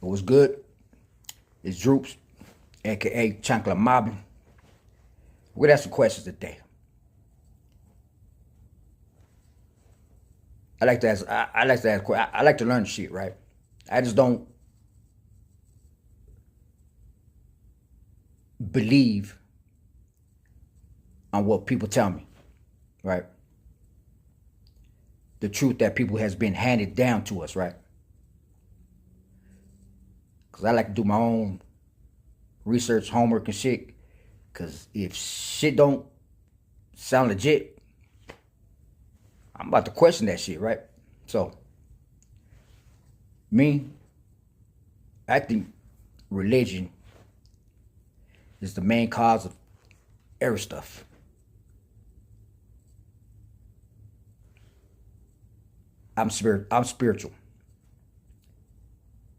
It was good. It's Droops, aka Chancla Mobbin. We're gonna ask some questions today. I like to ask. I like to ask. I like to learn shit, right? I just don't believe on what people tell me, right? The truth that people has been handed down to us, right? Because I like to do my own research, homework, and shit. Because if shit don't sound legit, I'm about to question that shit, right? So, me, I think religion is the main cause of every stuff. I'm spiritual.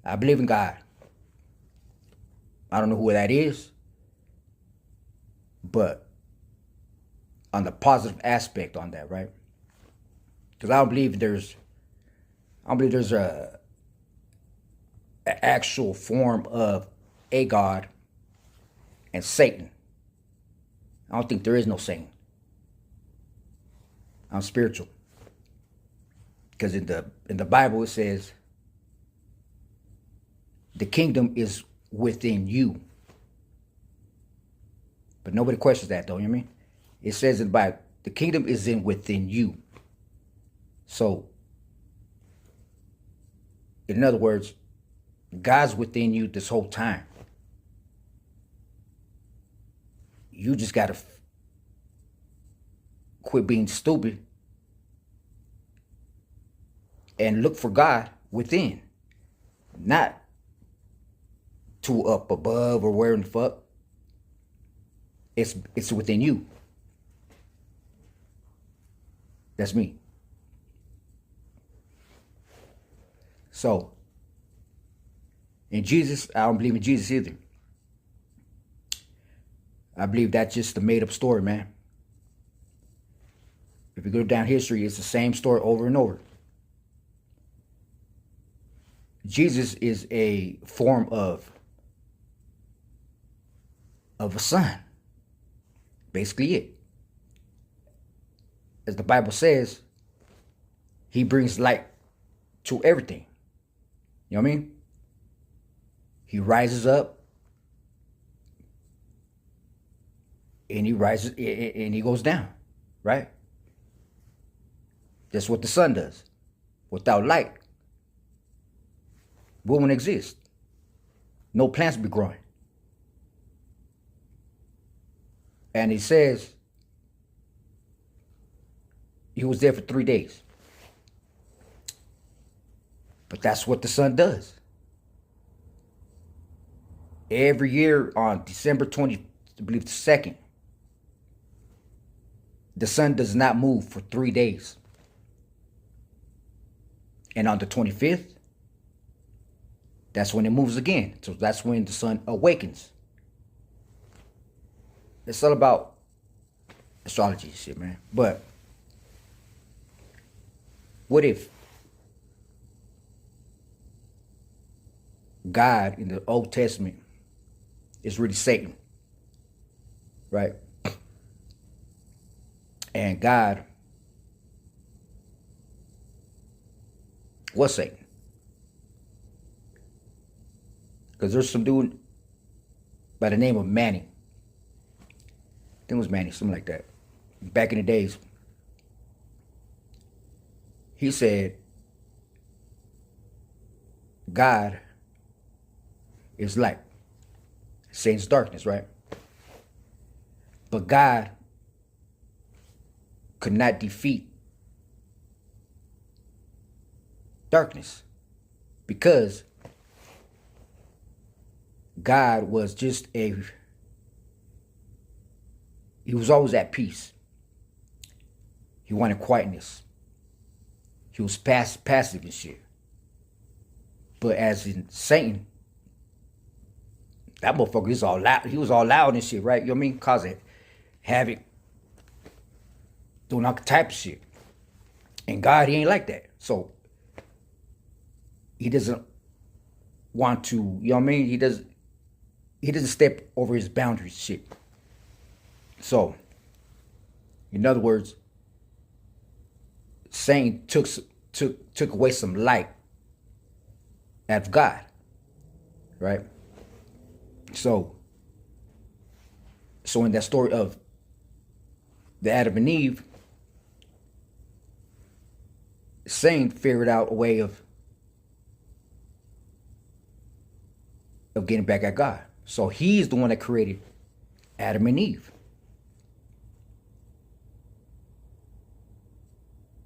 I believe in God. I don't know who that is, but on the positive aspect on that, right? Because I don't believe there's a actual form of a God and Satan. I don't think there is no Satan. I'm spiritual. Because in the Bible it says the kingdom is within you. But nobody questions that though, you know what I mean? It says in the Bible, the kingdom is in within you. So, in other words, God's within you this whole time. You just gotta quit being stupid and look for God within, not to up above or where in the fuck. It's within you. That's me. So, in Jesus, I don't believe in Jesus either. I believe that's just a made up story, man. If you go down history, it's the same story over and over. Jesus is a form of a son. Basically it. As the Bible says, he brings light to everything. You know what I mean? He rises up and he goes down, right? That's what the sun does. Without light, we wouldn't exist. No plants be growing. And he says he was there for 3 days. But that's what the sun does. Every year on December 20, I believe the 2nd, the sun does not move for 3 days. And on the 25th, that's when it moves again. So that's when the sun awakens. It's all about astrology shit, man. But what if God in the Old Testament is really Satan, right? And God was Satan. Because there's some dude by the name of Manny. I think it was Manny, something like that. Back in the days, he said God is light, Satan's darkness, right? But God could not defeat darkness because God was just he was always at peace. He wanted quietness. He was passive and shit. But as in Satan, that motherfucker is all loud. He was all loud and shit, right? You know what I mean? Causing havoc, doing all type of shit. And God, he ain't like that. So he doesn't want to, you know what I mean? He doesn't step over his boundaries, shit. So, in other words, Satan took away some light out of God, right? So in that story of the Adam and Eve, Satan figured out a way of getting back at God. So he's the one that created Adam and Eve.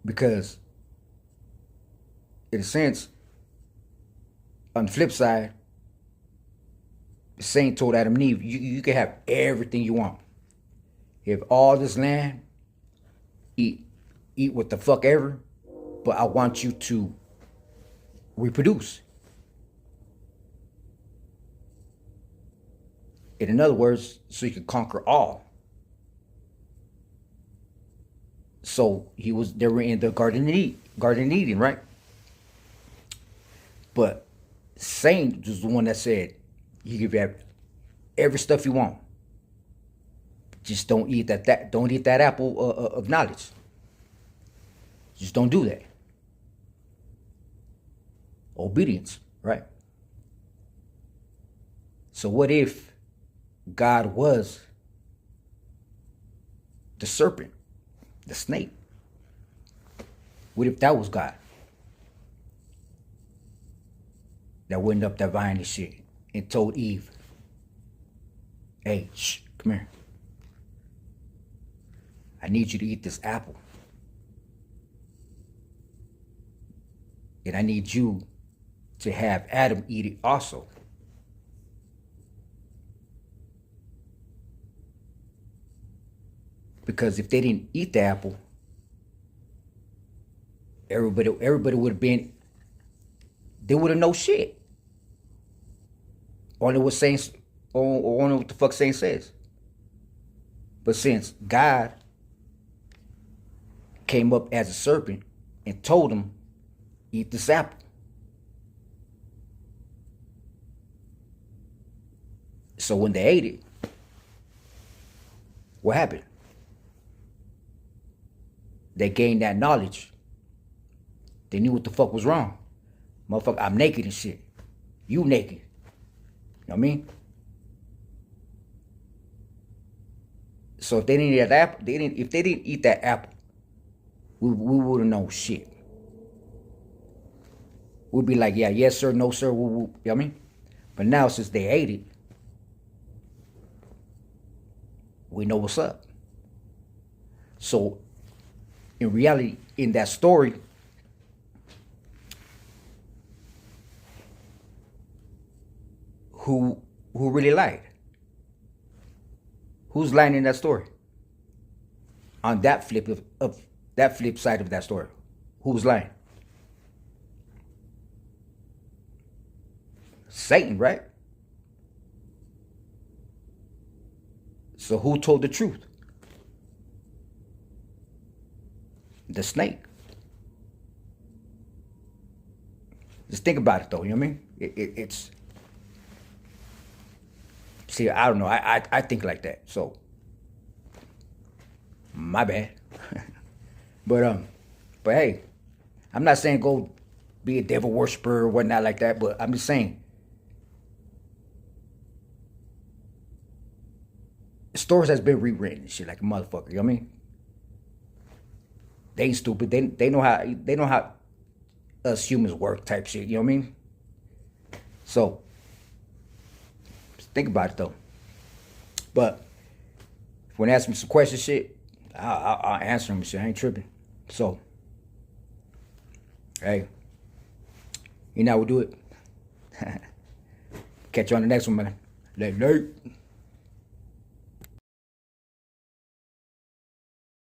Because, in a sense, on the flip side, Satan told Adam and Eve, you can have everything you want. If all this land, eat what the fuck ever, but I want you to reproduce. In other words, so you can conquer all. So they were in the Garden of Eden, right? But Satan was the one that said, you can have every stuff you want. Just don't eat that apple of knowledge. Just don't do that. Obedience, right? So what if God was the serpent, the snake? What if that was God that went up that vine and shit and told Eve, hey, shh, come here. I need you to eat this apple. And I need you to have Adam eat it also. Because if they didn't eat the apple, everybody would have been, they would have know shit. Only what Saints, or only what the fuck Saint says. But since God came up as a serpent and told them, eat this apple. So when they ate it, what happened? They gained that knowledge. They knew what the fuck was wrong. Motherfucker, I'm naked and shit. You naked. You know what I mean? So if they didn't eat that apple, if they didn't eat that apple, we wouldn't know shit. We'd be like, yeah, yes sir, no sir, you know what I mean? But now since they ate it, we know what's up. So in reality, in that story, who really lied? Who's lying in that story? On that flip of that flip side of that story, who's lying? Satan, right? So who told the truth? The snake. Just think about it though, you know what I mean? It's, see, I don't know, I think like that, so my bad. But hey, I'm not saying go be a devil worshiper or whatnot like that, but I'm just saying stories has been rewritten and shit like a motherfucker, you know what I mean? They ain't stupid. They know how us humans work type shit, you know what I mean? So think about it though. But if you want to ask me some questions shit, I'll answer them and shit. I ain't tripping. So hey, you know how we do it. Catch you on the next one, man. Late.